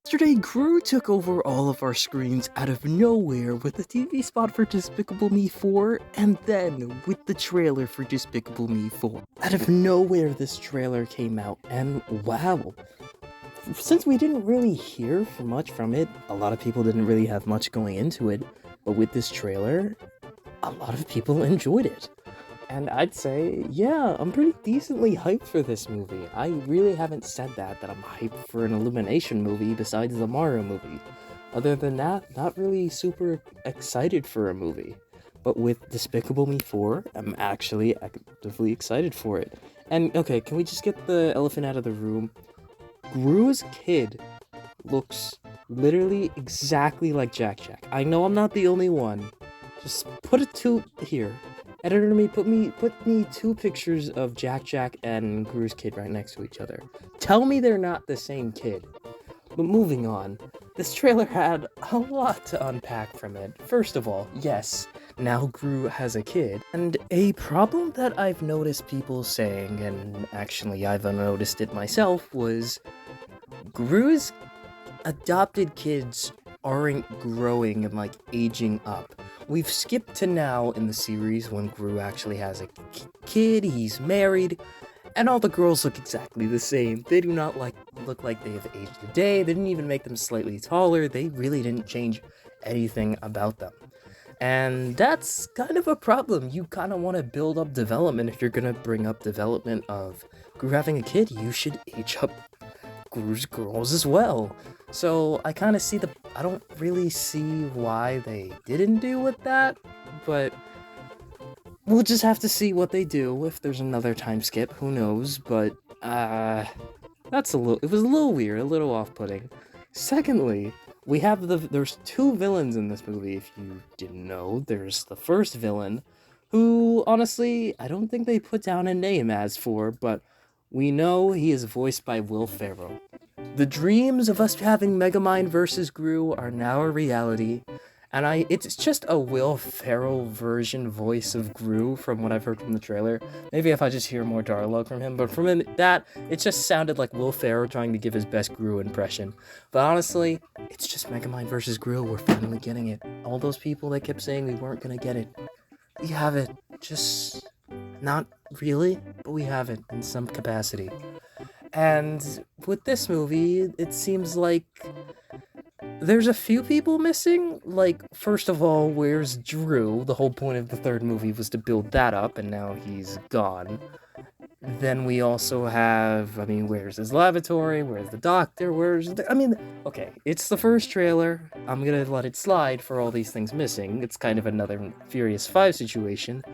Yesterday, Gru took over all of our screens out of nowhere with the TV spot for Despicable Me 4, and then with the trailer for Despicable Me 4. Out of nowhere, this trailer came out, and wow. Since we didn't really hear much from it, a lot of people didn't really have much going into it, but with this trailer, a lot of people enjoyed it. And I'd say, yeah, I'm pretty decently hyped for this movie. I really haven't said that I'm hyped for an Illumination movie besides the Mario movie. Other than that, not really super excited for a movie. But with Despicable Me 4, I'm actually actively excited for it. And, okay, can we just get the elephant out of the room? Gru's kid looks literally exactly like Jack Jack. I know I'm not the only one. Just put it to here. Editor put me two pictures of Jack Jack and Gru's kid right next to each other. Tell me they're not the same kid. But moving on, this trailer had a lot to unpack from it. First of all, yes, now Gru has a kid. And a problem that I've noticed people saying, and actually I've noticed it myself, was Gru's adopted kids aren't growing and like aging up. We've skipped to now in the series when Gru actually has a kid, he's married, and all the girls look exactly the same. They do not look like they have aged a day. They didn't even make them slightly taller. They really didn't change anything about them. And that's kind of a problem. You kind of want to build up development. If you're going to bring up development of Gru having a kid, you should age up Gru's girls as well. So I kind of see I don't really see why they didn't do with that, but we'll just have to see what they do. If there's another time skip, who knows, but it was a little weird, a little off-putting. Secondly, there's two villains in this movie, if you didn't know. There's the first villain, who, honestly, I don't think they put down a name as for, but we know he is voiced by Will Ferrell. The dreams of us having Megamind vs. Gru are now a reality, and it's just a Will Ferrell version voice of Gru from what I've heard from the trailer. Maybe if I just hear more dialogue from him, but from it just sounded like Will Ferrell trying to give his best Gru impression. But honestly, it's just Megamind vs. Gru, we're finally getting it. All those people that kept saying we weren't gonna get it, we have it. Just not really, but we have it in some capacity. And with this movie, it seems like there's a few people missing. Like, first of all, where's Drew? The whole point of the third movie was to build that up, and now he's gone. Then we also have, where's his laboratory? Where's the doctor? Okay, it's the first trailer. I'm gonna let it slide for all these things missing. It's kind of another Furious 5 situation.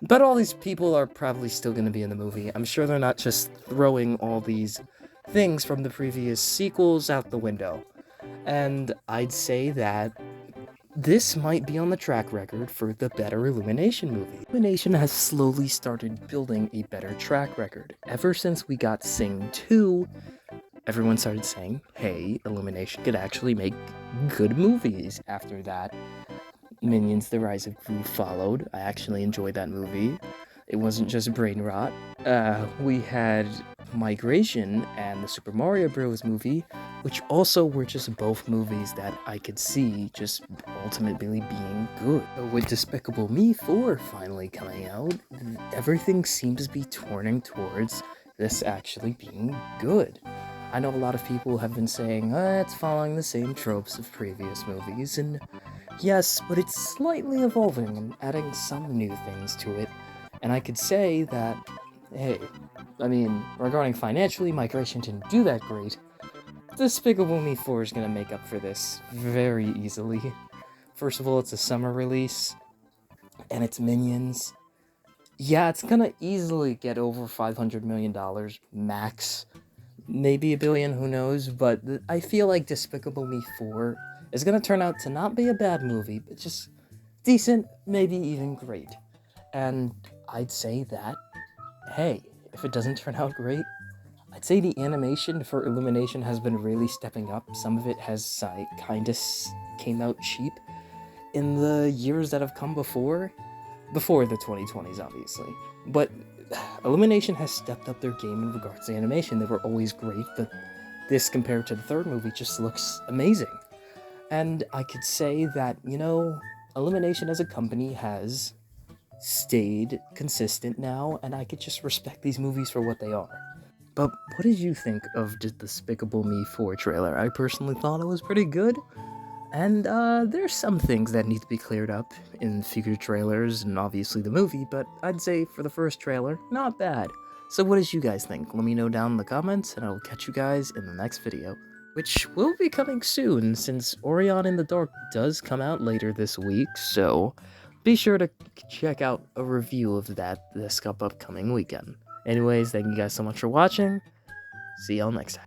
But all these people are probably still going to be in the movie. I'm sure they're not just throwing all these things from the previous sequels out the window. And I'd say that this might be on the track record for the better Illumination movie. Illumination has slowly started building a better track record. Ever since we got Sing 2, everyone started saying, hey, Illumination could actually make good movies. After that, Minions: The Rise of Gru followed. I actually enjoyed that movie. It wasn't just brain rot. We had Migration and the Super Mario Bros. Movie, which also were just both movies that I could see just ultimately being good. So with Despicable Me 4 finally coming out, everything seems to be turning towards this actually being good. I know a lot of people have been saying, it's following the same tropes of previous movies, and yes, but it's slightly evolving and adding some new things to it. And I could say that, hey, regarding financially, Migration didn't do that great. Despicable Me 4 is going to make up for this very easily. First of all, it's a summer release, and it's Minions. Yeah, it's going to easily get over $500 million, max. Maybe $1 billion, who knows, but I feel like Despicable Me 4 is going to turn out to not be a bad movie, but just decent, maybe even great. And I'd say that, hey, if it doesn't turn out great, I'd say the animation for Illumination has been really stepping up. Some of it has kind of came out cheap in the years that have come before the 2020s, obviously. But Illumination has stepped up their game in regards to animation. They were always great, but this compared to the third movie just looks amazing. And I could say that, Illumination as a company has stayed consistent now, and I could just respect these movies for what they are. But what did you think of the Despicable Me 4 trailer? I personally thought it was pretty good, and there's some things that need to be cleared up in future trailers and obviously the movie, but I'd say for the first trailer, not bad. So what did you guys think? Let me know down in the comments, and I will catch you guys in the next video, which will be coming soon since Orion in the Dark does come out later this week, so be sure to check out a review of that this upcoming weekend. Anyways, thank you guys so much for watching. See y'all next time.